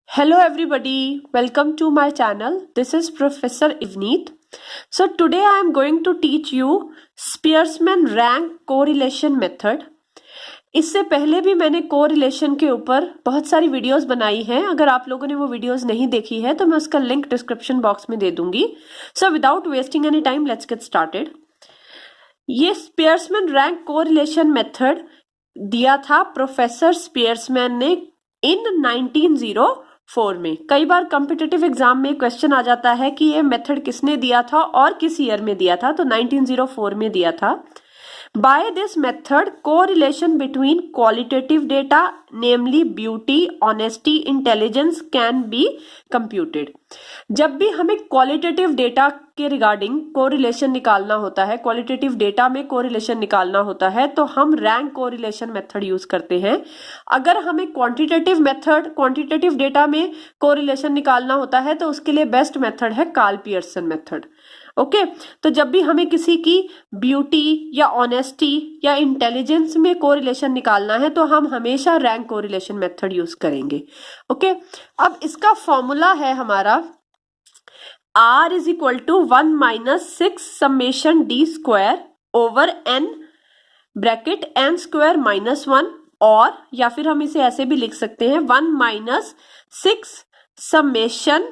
Hello everybody, welcome to my channel. This is Professor Ivneet. So today I am going to teach you Spearman rank correlation method. इससे पहले भी मैंने correlation के ऊपर बहुत सारी वीडियोस बनाई हैं. अगर आप लोगों ने वो वीडियोस नहीं देखी है तो मैं उसका लिंक डिस्क्रिप्शन बॉक्स में दे दूंगी. So without wasting any time let's get started. ये स्पियर्समैन रैंक कोरिलेशन मेथड दिया था प्रोफेसर स्पियर्समैन ने इन 1904 में. कई बार कॉम्पिटिटिव एग्जाम में क्वेश्चन आ जाता है कि ये मेथड किसने दिया था और किस ईयर में दिया था, तो 1904 में दिया था. By this method, correlation between qualitative data, namely beauty, honesty, intelligence, can be computed. जब भी हमें क्वालिटेटिव डेटा के रिगार्डिंग कोरिलेशन निकालना होता है, क्वालिटेटिव डेटा में कोरिलेशन निकालना होता है, तो हम रैंक कोरिलेशन मेथड यूज करते हैं. अगर हमें क्वांटिटेटिव डेटा में कोरिलेशन निकालना होता है तो उसके लिए बेस्ट मेथड है कार्ल पियर्सन मेथड. ओके तो जब भी हमें किसी की ब्यूटी या ऑनेस्टी या इंटेलिजेंस में कोरिलेशन निकालना है तो हम हमेशा रैंक कोरिलेशन मेथड यूज करेंगे. ओके अब इसका फॉर्मूला है हमारा R is equal to 1 minus 6 summation D square over n bracket n square minus 1, और या फिर हम इसे ऐसे भी लिख सकते हैं 1 minus 6 summation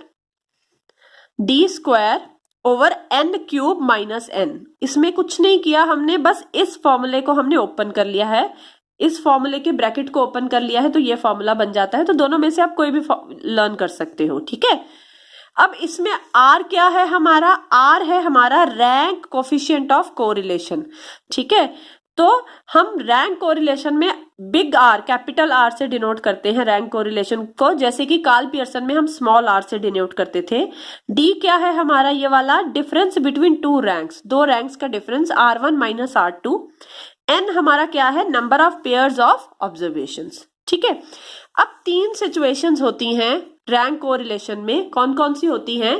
D square over n cube minus n. इसमें कुछ नहीं किया हमने, बस इस फॉर्मूले को हमने ओपन कर लिया है, इस फॉर्मूले के ब्रैकेट को ओपन कर लिया है तो ये फॉर्मूला बन जाता है. तो दोनों में से आप कोई भी लर्न कर सकते हो. ठीक है, अब इसमें R क्या है हमारा? R है हमारा रैंक कोफिशिएंट ऑफ कोरिलेशन. ठीक है, तो हम रैंक कोरिलेशन में बिग R कैपिटल R से डिनोट करते हैं रैंक कोरिलेशन को, जैसे कि कार्ल पियर्सन में हम स्मॉल r से डिनोट करते थे. D क्या है हमारा? ये वाला डिफरेंस बिटवीन टू रैंक्स, दो रैंक्स का difference R1 minus R2. N हमारा क्या है? Number of pairs of observations. ठीक है, अब 3 सिचुएशंस होती हैं रैंक कोरिलेशन में. कौन कौन सी होती हैं?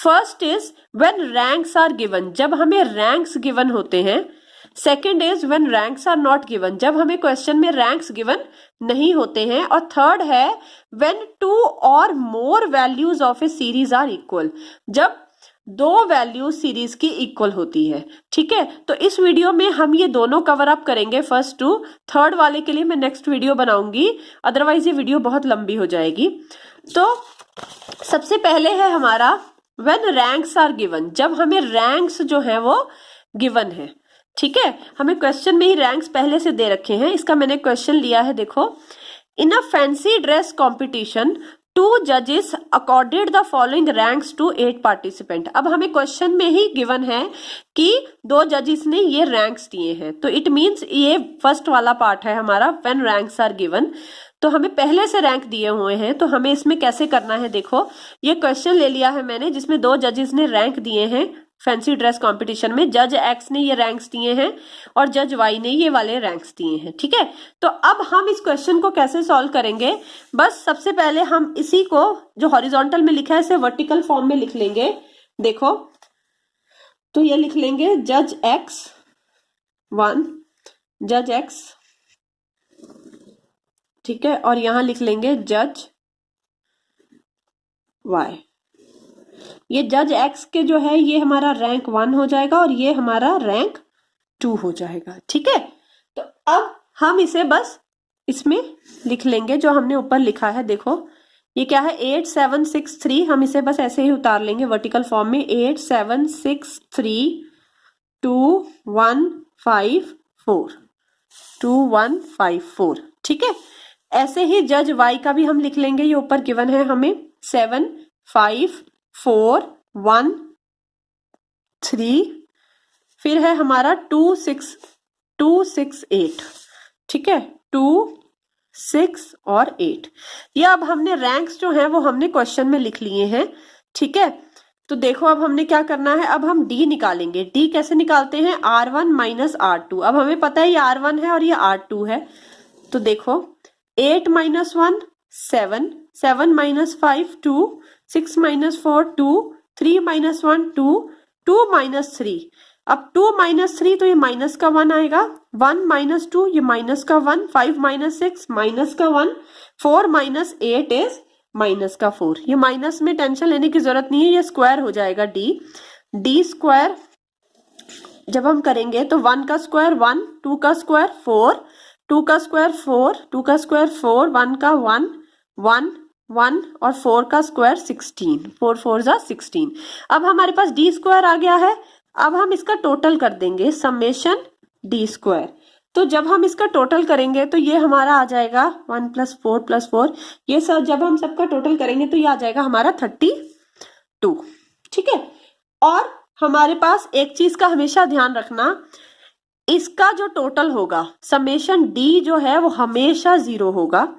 First is when ranks are given, जब हमें रैंक्स गिवन होते हैं. Second is when ranks are not given, जब हमें क्वेश्चन में रैंक्स गिवन नहीं होते हैं. और थर्ड है when 2 or more values of a series are equal, जब 2 वैल्यू सीरीज की इक्वल होती है. ठीक है, तो इस वीडियो में हम ये दोनों कवर अप करेंगे, फर्स्ट 2. थर्ड वाले के लिए मैं नेक्स्ट वीडियो बनाऊंगी, अदरवाइज ये वीडियो बहुत लंबी हो जाएगी. तो सबसे पहले है हमारा व्हेन रैंक्स आर गिवन, जब हमें रैंक्स जो है वो गिवन है. ठीक है, हमें क्वेश्चन में ही रैंक्स पहले से दे रखे हैं. इसका मैंने क्वेश्चन लिया है, देखो. In a fancy dress competition 2 जजेस accorded the following ranks to 8 participant. अब हमें क्वेश्चन में ही गिवन है कि 2 जजेस ने ये रैंक्स दिए हैं, तो इट मीन्स ये फर्स्ट वाला पार्ट है हमारा व्हेन रैंक्स आर गिवन. तो हमें पहले से रैंक दिए हुए हैं, तो हमें इसमें कैसे करना है? देखो, ये क्वेश्चन ले लिया है मैंने जिसमें 2 जजेस ने रैंक दिए हैं फैंसी ड्रेस कंपटीशन में. जज एक्स ने ये रैंक्स दिए हैं और जज वाई ने ये वाले रैंक्स दिए हैं. ठीक है, तो अब हम इस क्वेश्चन को कैसे सॉल्व करेंगे? बस सबसे पहले हम इसी को जो हॉरिजॉन्टल में लिखा है इसे वर्टिकल फॉर्म में लिख लेंगे. देखो, तो ये लिख लेंगे जज एक्स 1, जज एक्स. ठीक है, और यहां लिख लेंगे जज वाई. ये जज एक्स के जो है ये हमारा रैंक 1 हो जाएगा और ये हमारा रैंक 2 हो जाएगा. ठीक है, तो अब हम इसे बस इसमें लिख लेंगे जो हमने ऊपर लिखा है. देखो, ये क्या है? 8 7 6 3. हम इसे बस ऐसे ही उतार लेंगे वर्टिकल फॉर्म में. 8 7 6 3 2 1 5 4 2 1 5 4. ठीक है, ऐसे ही जज वाई का भी हम लिख लेंगे. ये ऊपर गिवन है हमें 7 5 4 1 3. फिर है हमारा 2 6 8. ठीक है, 2 6 और 8. ये अब हमने रैंक्स जो है वो हमने क्वेश्चन में लिख लिए हैं. ठीक है, तो देखो अब हमने क्या करना है? अब हम डी निकालेंगे. डी कैसे निकालते हैं? R1 minus R2. अब हमें पता है ये R1 है और ये R2 है. तो देखो, 8 minus 1 7, 7 minus 5 2, 6 minus 4 2, 3 minus 1 2, 2 minus 3. अब 2 माइनस 3 तो ये माइनस का 1 आएगा. 1 माइनस 2 ये माइनस का 1. 5 माइनस 6 माइनस का 1. 4 माइनस 8 इज माइनस का 4। ये माइनस में टेंशन लेने की जरूरत नहीं है, ये स्क्वायर हो जाएगा डी स्क्वायर जब हम करेंगे तो 1 का स्क्वायर 1, 2 का स्क्वायर 4, 2 का स्क्वायर 4, 2 का स्क्वायर 4, 1 का 1, 1 1 और 4 का स्क्वायर 16, 4 4 जा 16। अब हमारे पास डी स्क्वायर आ गया है। अब हम इसका टोटल कर देंगे समेशन डी स्क्वायर। तो जब हम इसका टोटल करेंगे तो ये हमारा आ जाएगा 1 + 4 + 4। ये सब जब हम सबका टोटल करेंगे तो ये आ जाएगा हमारा 32। ठीक है। और हमारे पास एक चीज का हमेशा ध्यान रखना, इसका जो टोटल होगा समेशन डी जो है वो हमेशा 0 होगा।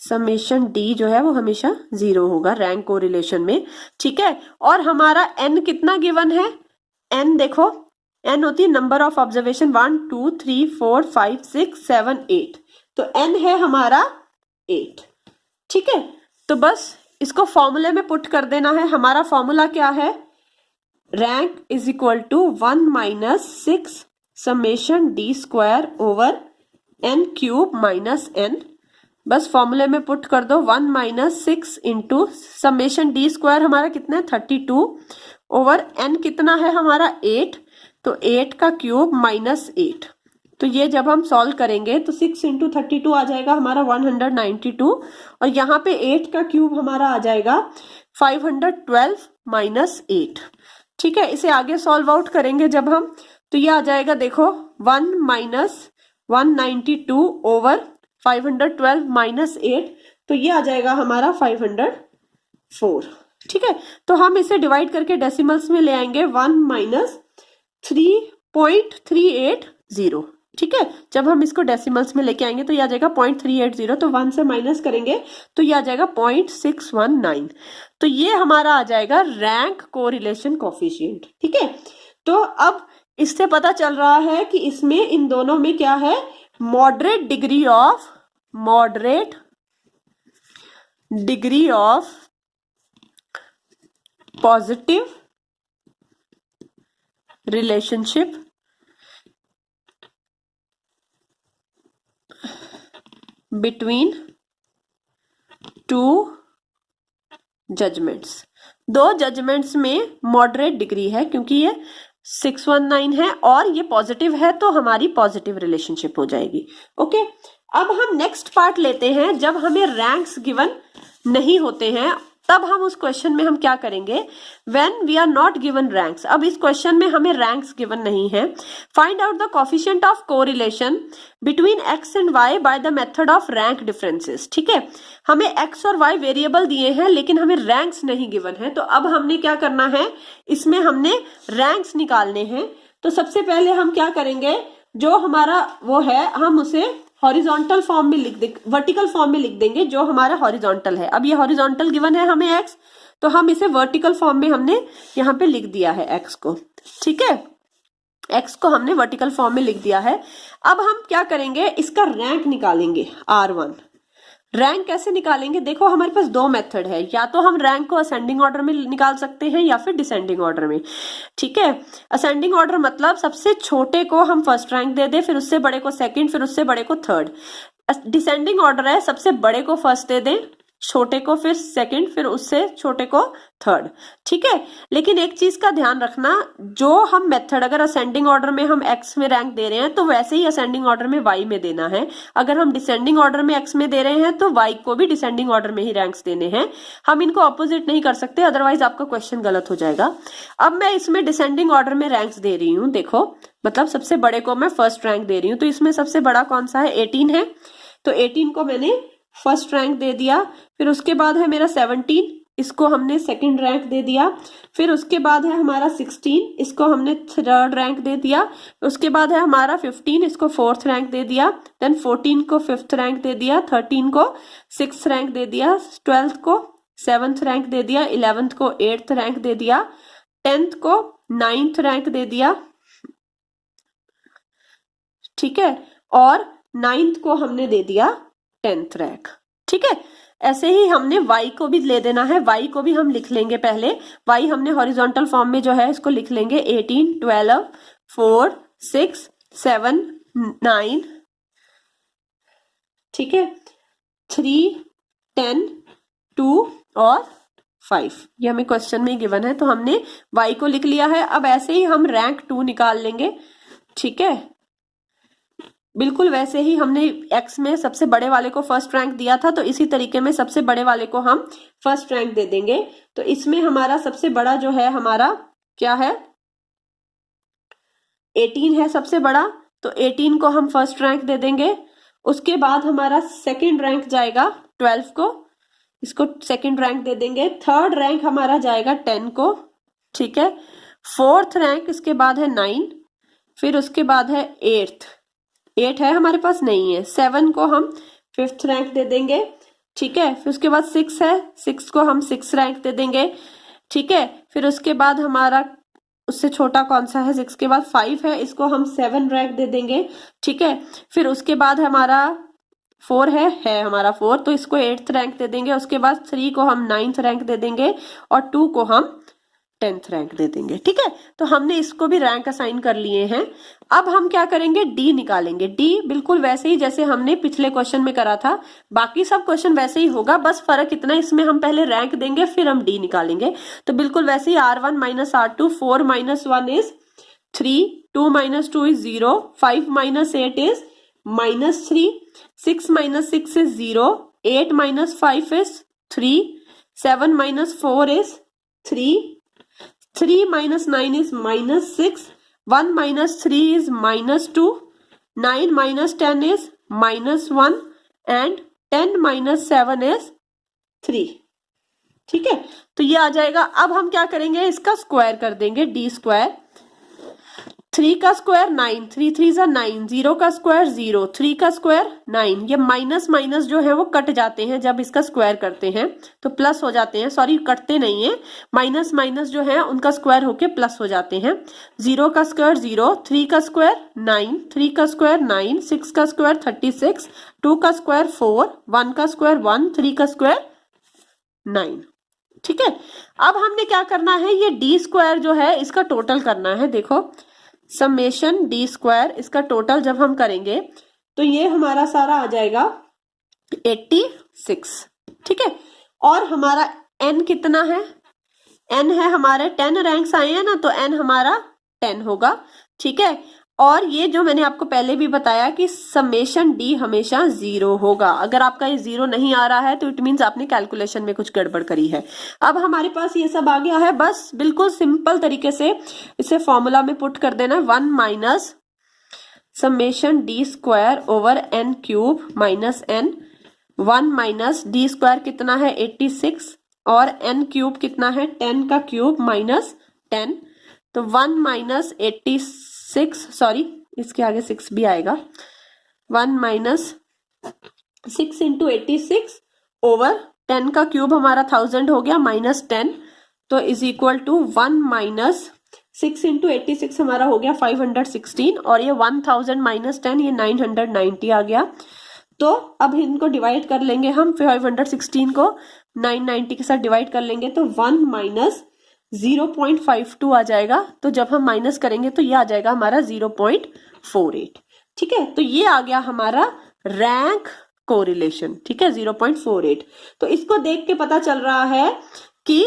समेशन डी जो है वो हमेशा 0 होगा रैंक कोरिलेशन में। ठीक है। और हमारा एन कितना गिवन है? एन देखो, एन होती है नंबर ऑफ ऑब्जर्वेशन 1 2 3 4 5 6 7 8। तो एन है हमारा 8। ठीक है। तो बस इसको फॉर्मूले में पुट कर देना है। हमारा फॉर्मूला क्या है? Rank is equal to 1 - 6 summation D square over N cube minus N. बस फॉर्मूले में पुट कर दो 1 - 6 इंटू समेशन डी स्क्वायर हमारा कितना है 32 ओवर एन कितना है हमारा 8। तो 8 का क्यूब माइनस 8। तो ये जब हम सॉल्व करेंगे तो 6 × 32 आ जाएगा हमारा 192 और यहाँ पे 8 का क्यूब हमारा आ जाएगा 512 माइनस 8। ठीक है। इसे आगे सॉल्व आउट करेंगे जब हम, तो ये आ जाएगा देखो 1 - 192 ओवर 512 माइनस 8। तो ये आ जाएगा हमारा 504। ठीक है। तो हम इसे डिवाइड करके डेसिमल्स में ले आएंगे 1 - 3.380। ठीक है। जब हम इसको डेसिमल्स में लेके आएंगे तो ये आ जाएगा 0.380। तो 1 से माइनस करेंगे तो ये आ जाएगा 0.619। तो ये हमारा आ जाएगा रैंक कोरिलेशन कोफिशिएंट। ठीक है। तो अब इससे पता चल रहा है कि इसमें इन दोनों में क्या है? Moderate degree of positive relationship between two judgements. दो जजमेंट्स में मॉडरेट डिग्री है क्योंकि ये 619 है और ये पॉजिटिव है तो हमारी पॉजिटिव रिलेशनशिप हो जाएगी। ओके। अब हम नेक्स्ट पार्ट लेते हैं। जब हमें रैंक्स गिवन नहीं होते हैं तब हम उस क्वेश्चन में हम क्या करेंगे? When we are not given ranks. अब इस क्वेश्चन में हमें रैंक्स गिवन नहीं है। Find out the coefficient of correlation between X and Y by the method of rank differences. ठीक है। हमें एक्स और वाई वेरिएबल दिए हैं लेकिन हमें रैंक्स नहीं गिवन है। तो अब हमने क्या करना है? इसमें हमने रैंक्स निकालने हैं। तो सबसे पहले हम क्या करेंगे? जो हमारा वो है हम उसे हॉरिजॉन्टल फॉर्म में लिख देंगे, वर्टिकल फॉर्म में लिख देंगे जो हमारा हॉरिजॉन्टल है। अब ये हॉरिजॉन्टल गिवन है हमें एक्स, तो हम इसे वर्टिकल फॉर्म में हमने यहाँ पे लिख दिया है एक्स को। ठीक है। एक्स को हमने वर्टिकल फॉर्म में लिख दिया है। अब हम क्या करेंगे? इसका रैंक निकालेंगे R1। रैंक कैसे निकालेंगे? देखो हमारे पास दो मेथड है, या तो हम रैंक को असेंडिंग ऑर्डर में निकाल सकते हैं या फिर डिसेंडिंग ऑर्डर में। ठीक है। असेंडिंग ऑर्डर मतलब सबसे छोटे को हम फर्स्ट रैंक दे दे, फिर उससे बड़े को सेकंड, फिर उससे बड़े को थर्ड। डिसेंडिंग ऑर्डर है सबसे बड़े को फर्स्ट दे दें, छोटे को फिर सेकंड, फिर उससे छोटे को थर्ड। ठीक है। लेकिन एक चीज का ध्यान रखना, जो हम मेथड अगर असेंडिंग ऑर्डर में हम एक्स में रैंक दे रहे हैं तो वैसे ही असेंडिंग ऑर्डर में वाई में देना है। अगर हम डिसेंडिंग ऑर्डर में एक्स में दे रहे हैं तो वाई को भी डिसेंडिंग ऑर्डर में ही रैंक्स देने हैं। हम इनको ऑपोजिट नहीं कर सकते, अदरवाइज आपका क्वेश्चन गलत हो जाएगा। अब मैं इसमें डिसेंडिंग ऑर्डर में रैंक्स दे रही हूँ। देखो मतलब सबसे बड़े को मैं फर्स्ट रैंक दे रही हूँ। तो इसमें सबसे बड़ा कौन सा है? 18 है। तो 18 को मैंने फर्स्ट रैंक दे दिया। फिर उसके बाद है मेरा 17, इसको हमने सेकंड रैंक दे दिया। फिर उसके बाद है हमारा 16, इसको हमने थर्ड रैंक दे दिया। उसके बाद है हमारा 15, इसको फोर्थ रैंक दे दिया। देन 14 को फिफ्थ रैंक दे दिया, 13 को सिक्स्थ रैंक दे दिया, 12th को 7th रैंक दे दिया, 11th को 8th रैंक दे दिया, 10th को 9th रैंक दे दिया। ठीक है। और 9th को हमने दे दिया 10th रैंक। ठीक है। ऐसे ही हमने y को भी ले देना है। y को भी हम लिख लेंगे पहले। y हमने हॉरिजॉन्टल फॉर्म में जो है इसको लिख लेंगे 18, 12, 4, 6, 7, 9। ठीक है। 3, 10, 2 और 5। ये हमें क्वेश्चन में गिवन है, तो हमने y को लिख लिया है। अब ऐसे ही हम रैंक 2 निकाल लेंगे, ठीक है। बिल्कुल वैसे ही हमने x में सबसे बड़े वाले को फर्स्ट रैंक दिया था, तो इसी तरीके में सबसे बड़े वाले को हम फर्स्ट रैंक दे देंगे। तो इसमें हमारा सबसे बड़ा जो है हमारा क्या है, 18 है सबसे बड़ा, तो 18 को हम फर्स्ट रैंक दे देंगे। उसके बाद हमारा सेकंड रैंक जाएगा 12 को, इसको सेकंड रैंक दे देंगे। थर्ड रैंक हमारा जाएगा 10 को, ठीक है। फोर्थ रैंक इसके बाद है 9, फिर उसके बाद है 8 है हमारे पास नहीं है। 7 को हम फिफ्थ रैंक दे देंगे, ठीक है। फिर उसके बाद 6 है, 6 को हम 6 रैंक दे देंगे, ठीक है। फिर उसके बाद हमारा उससे छोटा कौन सा है, 6 के बाद 5 है, इसको हम 7 रैंक दे देंगे, ठीक है। फिर उसके बाद हमारा 4 है हमारा 4, तो इसको 8th रैंक दे देंगे। उसके बाद 3 को हम 9th रैंक दे देंगे और 2 को हम 10th रैंक दे देंगे, ठीक है। तो हमने इसको भी रैंक असाइन कर लिए हैं। अब हम क्या करेंगे, डी निकालेंगे। डी बिल्कुल वैसे ही जैसे हमने पिछले क्वेश्चन में करा था, बाकी सब क्वेश्चन वैसे ही होगा, बस फर्क इतना इसमें हम पहले रैंक देंगे फिर हम डी निकालेंगे। तो बिल्कुल वैसे ही R1 - R2, 4 - 1 is 3, 2 - 2 is 0, 5 - 8 is -3, 6 - 6 is 0, 8 - 5 is 3, 7 - 4 is 3, 3 - 9 is -6, 1 - 3 is -2, 9 - 10 is -1 and 10 - 7 is 3, ठीक है। तो ये आ जाएगा। अब हम क्या करेंगे, इसका स्क्वायर कर देंगे, डी स्क्वायर। 3 का स्क्वायर 9, 3 3 जा 9, 0 का स्क्वायर 0, 3 का स्क्वायर 9। ये माइनस माइनस जो है वो कट जाते हैं जब इसका स्क्वायर करते हैं, तो प्लस हो जाते हैं। सॉरी, कटते नहीं है, माइनस माइनस जो है उनका स्क्वायर होके प्लस हो जाते हैं। 0 का स्क्वायर 0, 3 का स्क्वायर 9, 3 का स्क्वायर 9, 6 का स्क्वायर 36, 2 का स्क्वायर 4, 1 का स्क्वायर 1, 3 का स्क्वायर 9, ठीक है। अब हमने क्या करना है, ये डी स्क्वायर जो है इसका टोटल करना है। देखो, समेशन डी स्क्वायर, इसका टोटल जब हम करेंगे तो ये हमारा सारा आ जाएगा 86, ठीक है। और हमारा n कितना है, n है हमारे 10 रैंक्स आए हैं ना, तो n हमारा 10 होगा, ठीक है। और ये जो मैंने आपको पहले भी बताया कि समेशन डी हमेशा 0 होगा। अगर आपका ये 0 नहीं आ रहा है तो इट मीन्स आपने कैलकुलेशन में कुछ गड़बड़ करी है। अब हमारे पास ये सब आ गया है, बस बिल्कुल सिंपल तरीके से इसे फॉर्मूला में पुट कर देना। 1 minus summation D square over n cube minus n। 1 minus D square कितना है 86 और n क्यूब कितना है 10 का क्यूब माइनस 10। तो 1 माइनस 86, सॉरी इसके आगे 6 भी आएगा, 1 माइनस 6 इंटू 86 ओवर 10 का क्यूब हमारा 1000 हो गया माइनस 10, तो is equal to 1 minus 6 into 86 हमारा हो गया 516, और ये 1000 माइनस 10 ये 990 आ गया। तो अब इनको डिवाइड कर लेंगे हम, 516 को 990 के साथ डिवाइड कर लेंगे तो 1 माइनस 0.52 आ जाएगा। तो जब हम माइनस करेंगे तो ये आ जाएगा हमारा 0.48, ठीक है। तो ये आ गया हमारा रैंक कोरिलेशन, ठीक है, 0.48। तो इसको देख के पता चल रहा है कि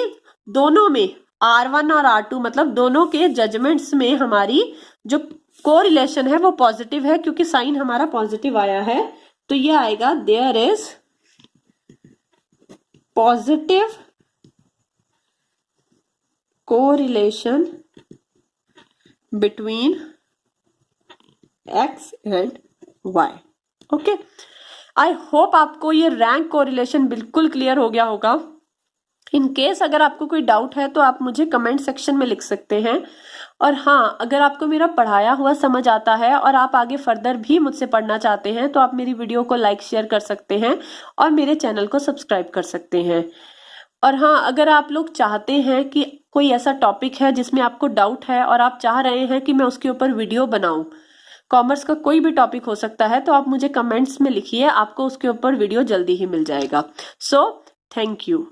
दोनों में R1 और R2 मतलब दोनों के जजमेंट्स में हमारी जो कोरिलेशन है वो पॉजिटिव है, क्योंकि साइन हमारा पॉजिटिव आया है। तो ये आएगा there is positive correlation between x and y। Okay, I hope आपको ये रैंक कोरिलेशन बिल्कुल क्लियर हो गया होगा। इन केस अगर आपको कोई डाउट है तो आप मुझे कमेंट सेक्शन में लिख सकते हैं। और हाँ, अगर आपको मेरा पढ़ाया हुआ समझ आता है और आप आगे फर्दर भी मुझसे पढ़ना चाहते हैं तो आप मेरी वीडियो को लाइक शेयर कर सकते हैं और मेरे चैनल को सब्सक्राइब कर सकते हैं। और हाँ, अगर आप लोग चाहते हैं कि कोई ऐसा टॉपिक है जिसमें आपको डाउट है और आप चाह रहे हैं कि मैं उसके ऊपर वीडियो बनाऊं, कॉमर्स का कोई भी टॉपिक हो सकता है, तो आप मुझे कमेंट्स में लिखिए, आपको उसके ऊपर वीडियो जल्दी ही मिल जाएगा। So thank you.